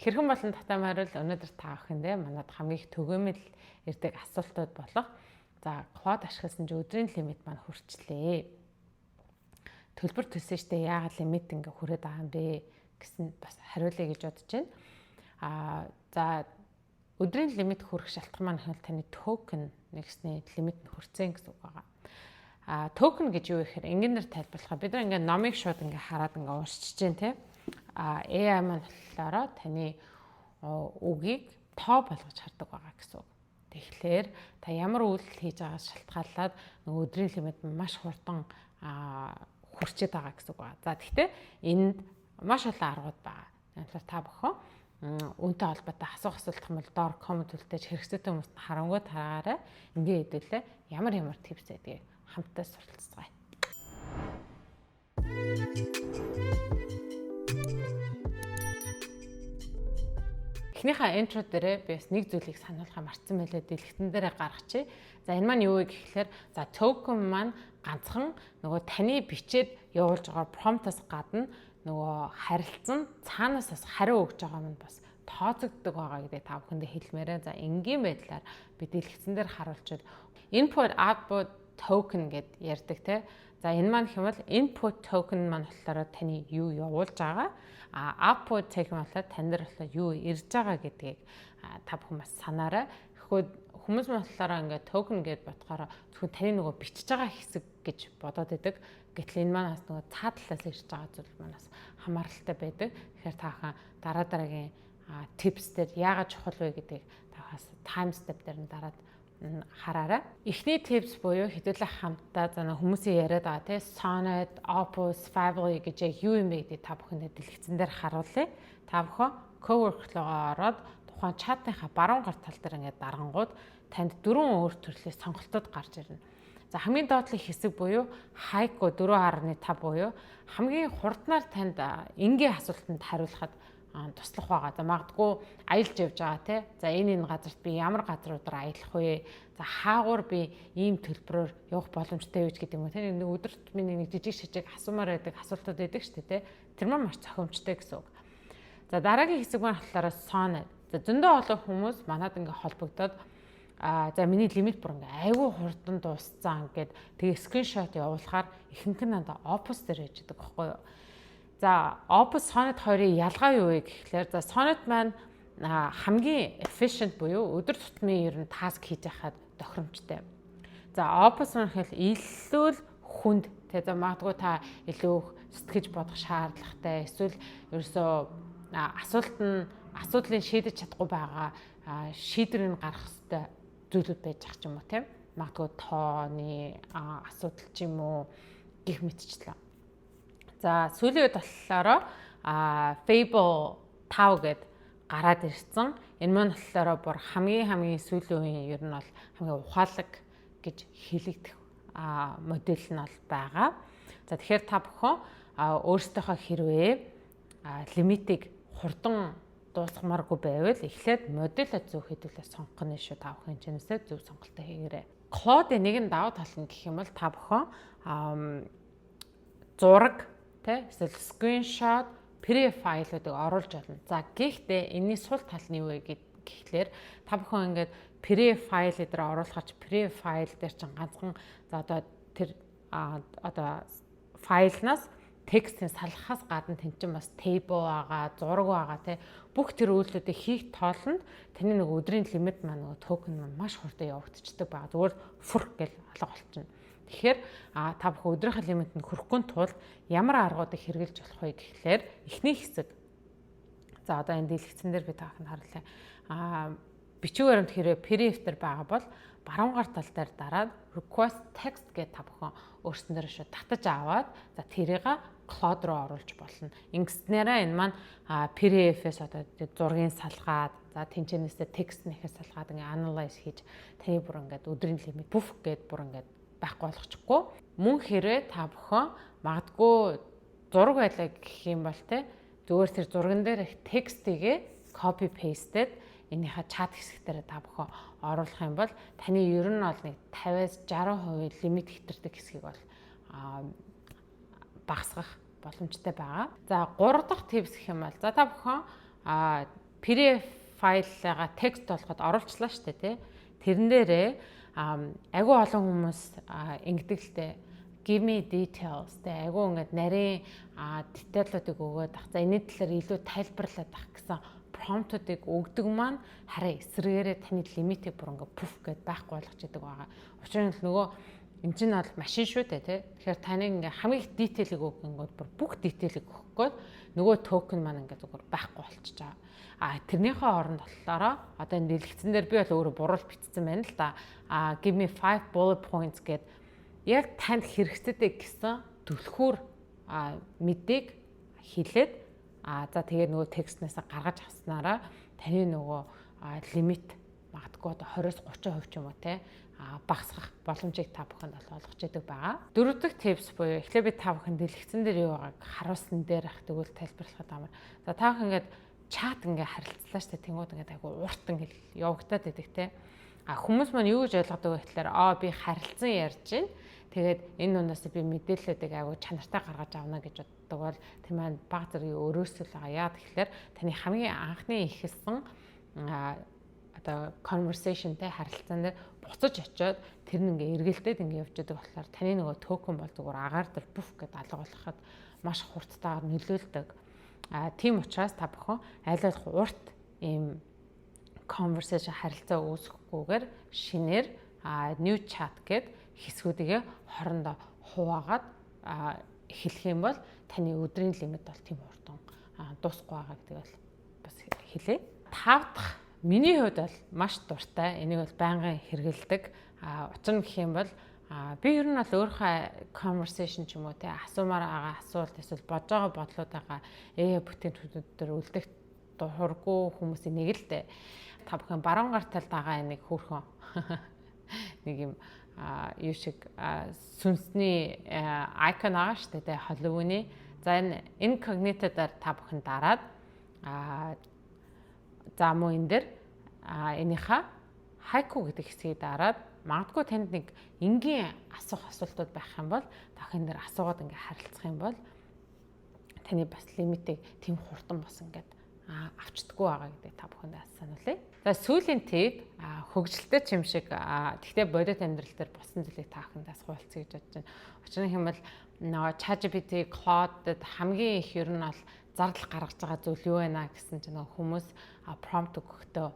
Хэрхэн болон татам хариул өнөөдөр та бүхэндээ манад хамгийн их төгөөмөл ирдэг асуултууд болох клод ашигласан чи өдрийн лимит маань хүрчлээ. Төлбөр төлсөн штэ яагаад лимит ингээ хүрээд байгаа юм бэ гэсэн бас хариулъя гэж бодож байна. Өдрийн лимит хүрэх шалтгаан маань хэл таны токен нэгсний лимит нь хүрсэн гэсэн үг байгаа. Токен гэж юу гэхээр энгийнээр тайлбарлахаа бид нар ингээ номыг шууд ингээ хараад ингээ уншиж чинь те. AI маань болохоор таны үгийг тоо болгож хардаг байгаа гэсэн үг. Тэгэхээр та ямар үйлдэл хийж байгаас шалтгаалаад нөгөө өдрийн лимит маш хурдан хүрчээд байгаа гэсэн үг байна. За гэхдээ энд маш олон аргууд байгаа. Тэгэхээр та бүхэн үнэтэй холбоотой асуух асуулт юм бол доор коммент үлдээж хэрэгцээтэй хүмүүст харангуй таараарай. Ингээ хэдүүлээ ямар типс байдгийг хамтдаа суралцгаая. Эхнийхээ интро дээрээ би бас нэг зүйлийг сануулхаа марцсан байлаа дэлгэцэн дээрээ гаргачих. За энэ маань юу вэ гэхээр токен маань ганцхан нөгөө таны бичээд явуулж байгаа промптоос гадна нөгөө харилцан цаанаас бас хариу өгж байгаа нь бас тооцогддог байгаа гэдэг та бүхэндээ хэлмээрээ. За энгийн байдлаар би дэлгэцэн дээр харуулчаад input output token гэд ярьдаг те. За энэ маань хэмээл input token маань болохоор таны юу явуулж байгаа, output token болохоор тань дээр болохоор юу ирж байгаа гэдгийг та бүхэн бас санаарай. Тэгэхэд хүмүүс маань болохоор ингээд token гэд бодохоор зөвхөн таны нөгөө бичиж байгаа хэсэг гэж бодоод байдаг. Гэтэл энэ маань бас нөгөө цаа талаас ирж байгаа зүйл маань бас хамааралтай байдаг. Тэгэхээр та дараагийн tips дээр яагаад чухал вэ гэдгийг та бас time step дээр нь дараад хараарай. Эхний tips буюу хэдүүлээ хамтдаа хүмүүсийн яриад байгаа те Sonnet, Opus, Fably гэж юу юм бэ гэдэг та бүхэндээ дэлгэцэн дээр харуулъя. Та бүхэн cowork руугаа ороод тухайн чатынхаа баруун гар тал дээр ингээд дарангууд танд 4 өөр төрлийн сонголтууд гарч ирнэ. За хамгийн доотлох хэсэг буюу Haiku 4.5 буюу хамгийн хурднаар танд энгийн асуултанд хариулахад туслах байгаа. За магадгүй аялж явж байгаа те. За энэ газарт би ямар газруудаар аялах вэ? За хаагуур би ийм төлбөрөөр явах боломжтой юу гэдэг юм уу те. Нэг өдөрт миний нэг жижиг шижиг асуумаар байдаг асуултууд байдаг шүү дээ те. Тэр маань маш цохимжтой гэсэн үг. За дараагийн хэсэг маань болохоор Sonnet. За зөндөө олон хүмүүс манад ингээ холбогдоод за миний лимит бүр ингээ айгүй хурдан дууссан гэд тэгээ скриншот явуулахаар ихэнх нь надаа Opus дээр хийж байгаа байхгүй юу? За Opus Sonnet хоёрын ялгаа юу вэ гэхлээр за Sonnet маань хамгийн efficient буюу өдөр тутмын ер нь task хийж байхад тохиромжтой. За Opus маань хэл илүү хүнд те за магадгүй та илүү сэтгэж бодох шаардлагатай эсвэл ерөөсөө асуудлыг шийдэж чадахгүй байгаа шийдвэрийг гаргах хэрэгтэй зүйлүүд байж байгаа ч юм уу те магадгүй тооны асуудал ч юм уу гэх мэтчлээ. За сүүлийн үед болохоор Fable 5 гэд гараад ирсэн. Энэ маань болохоор бүр хамгийн сүүлийн үеийн ер нь бол хамгийн ухаалаг гэж хэлэгдэх модель нь бол байгаа. За тэгэхээр та бүхэн өөрсдийнхөө хэрвээ лимитийг хурдан дуусгамааргүй байвал эхлээд модельээ зөв хэдүүлээ сонгох нь шүү та бүхэн чинээсээ зөв сонголтоо хийгээрэй. Claude нэгэн давуу тал нь гэх юм бол та бүхэн зураг эсвэл скриншот, PDF файлуудыг оруулж болно. За гэхдээ энэний сул тал нь юу вэ гэхлээр та бүхэн ингээд PDF файл дээр оруулахаар PDF файл дээр чинь ганцхан за одоо файлнаас текстийг салгахаас гадна тэн чинь бас table байгаа, зураг байгаа те бүх тэр үйлдэлүүдийг хийх тоолонд таны нэг өдрийн лимит маань нөгөө токен маань маш хурдан явагдчихдаг байгаа. Зүгээр фурх гэж алга болчихно. Тэгэхээр та бүхэн өдрийнхөө лимитэнд хүрэхгүй тулд ямар аргуудыг хэрэгжилж болох вэ гэхлээр эхний хэсэг. За одоо энэ дэлгэцэн дээр би та бүхэнд харуулъя. Бичиг баримт хэрэг PDF дээр байгаа бол баруун гар тал дээр дараад request text гэж та бүхэн өөрсөндөө шүү татаж аваад за тэрийг Claude руу оруулж болно. Ингэснээрээ энэ маань PDF-ээс одоо зургийг салгаад за тэнцэнээсээ текст нэхээс салгаад ингээ analyze хийж таны бүр ингээд өдрийн лимит бүф гэд бүр ингээд байхгүй болгочихгүй. Мөн хэрвээ та бүхэн магадгүй зураг байлаа гэх юм бол те зүгээр тэр зурган дээр текстийгээ copy pasted энийхээ чат хэсэг дээр та бүхэн оруулах юм бол таны ер нь бол нэг 50-60% лимит хэтэрдэг хэсгийг бол багасгах боломжтой байгаа. За 3 дахь tips гэх юм бол за та бүхэн PDF файлаа текст болгоод оруулчлаа шүү дээ, тий. Тэрэн дээрээ агүй олон хүмүүс ингэдэг л дээ. Give me details тэ агүй ингээд нарийн деталлуудыг өгөөд ах. За энэ талаар илүү тайлбарлаад ах гэсэн промптуудыг өгдөг маань хараа эсрэгээрээ таны лимитийг бүр ингээд пүф гэд байхгүй болгож идэг байгаа. Учир нь нөгөө энэ чинь бол машин шүү дээ тий. Тэгэхээр таны ингээд хамгийн их детейлийг өгөнгөд бүр бүх детейлийг өгөхгүй нөгөө токен маань ингээд зүгээр байхгүй болчихж байгаа. Тэрнийхээ оронд болохоор одоо энэ дэлгэцэн дээр би бол өөрөө буруул бичсэн байна л да. Give me 5 bullet points гэд яг танд хэрэгцээтэй гэсэн түлхүүр мэдээг хэлээд за тэгээд нөгөө текстнээс гаргаж авснараа таны нөгөө лимит магадгүй одоо 20-30% ч юм уу те багасгах боломжийг та бүхэнд олгож идэг байгаа. Дөрөв дэх tips буюу эхлээ би та бүхэнд дэлгэцэн дээр юу байгааг харуулсан дээр ах тэгвэл тайлбарлахад амар. За та бүхэн ингээд чат ингээ харилцлаа штэ тэнгууд ингээ айгу урт ингээ явагдаад байдаг те. Хүмүүс маань юу гэж ойлгодог вэ гэхээр би харилцан ярьж байна. Тэгээд энэ унаас би мэдээллүүдийг айгу чанартай гаргаж авна гэж боддог бол тэр маань баг зэргийн өрөөсөл байгаа. Яа тэгэхээр таны хамгийн анхны ихэлсэн одоо conversation те харилцаан дээр буцаж очиод тэр нь ингээ эргэлдээд ингээ явж байгаа болохоор таны нөгөө токен бол зүгээр агаар дээр бүф гэд алга болоход маш хурдтайгаар нөлөөлдөг. Тийм учраас та бүхэн аль болох урт ийм conversation харилцаа үүсгэхгүйгээр шинээр new chat гэд хэсгүүдийг хоорондоо хуваагаад эхлэх юм бол таны өдрийн лимит бол тийм хурдан дуусахгүй байгаа гэдэг бол бас хэлье. 5 дахь миний хувьд бол маш дуртай. Энийг бол байнгын хэрэгэлдэг. Учир нь гэх юм бол би ер нь бол өөрийнхөө conversation ч юм уу те асуумаар байгаа асуулт эсвэл бодож байгаа бодлуудаа бүтээнтүүд дээр үлдэх дурггүй хүмүүсийн нэг л дээ. Та бүхэн баруун гар талд байгаа нэг хөөрхөн нэг юм юу шиг сүнсний icon байгаа шүү дээ Halloween-ий. За энэ incognito-даар та бүхэн дараад за мөн энэ дэр энийхээ haiku гэдэг хэсгийг дараад магадгүй танд нэг энгийн асуултууд байх юм бол дахин дээр асуугаад ингээ харилцах юм бол таны бас лимитийг тийм хурдан бас ингээд авчдаггүй байгаа гэдэг та бүхэнд сануулъя. За сүүлийн тейд хөгжилтэй ч юм шиг тэгтээ бодит амьдрал дээр болсон зүйлийг та бүхэндээс хуваалцъя гэж бодож байна. Учир нь хэмээл нөгөө ChatGPT, Claude-д хамгийн их ер нь бол зардал гаргаж байгаа зүйл юу вэ гэсэн чинь нөгөө хүмүүс prompt өгөхдөө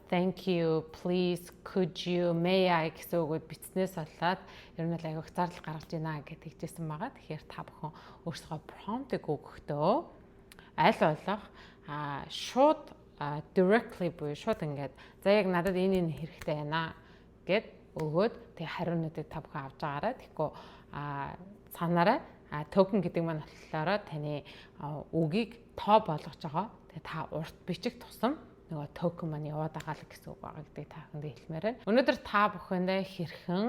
thank you, please, could you, may I гэсэн үгүүд бичснээс болоод ер нь л аяг зардал гаргаж байна гэж хэлжсэн байгаа. Тэгэхээр та бүхэн өөрсдөө prompt-ыг өгөхдөө аль болох шууд directly буюу шууд ингээд за яг надад энэ хэрэгтэй байна гэд өгөөд тэг хариунуудыг та бүхэн авч байгаарай. Тэгэхгүй цаанаараа токен гэдэг маань болохоор таны үгийг тоо болгож байгаа. Тэгээ та урт бичих тусам нөгөө токен маань яваад байгаа л гэсэн үг байгаа гэдэг та бүхэнд хэлмээр байна. Өнөөдөр та бүхэндээ хэрхэн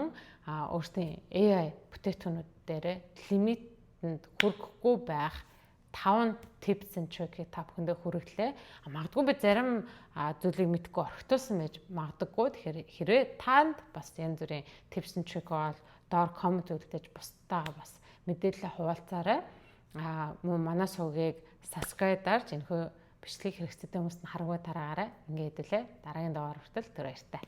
өөрсдийн AI бүтээтгүүнүүд дээр лимитэнд хүрэхгүй байх 5 tips and trick-ийг та бүхэндээ хүргэлээ. Магадгүй би зарим зүйлийг мэдгүй орхитуулсан байж магадгүй. Тэгэхээр хэрвээ танд бас янз бүрийн tips and trick бол доор коммент үлдээж бусдаа бас мэдээлэл хуваалцаарай. Мөн манай сувгийг subscribe дарж энэхүү бичлэгийг хэрэгцээтэй хүмүүст нь харангуй тараагаарай. Ингээд хэлээ. Дараагийн дугаар хүртэл түр баяртай.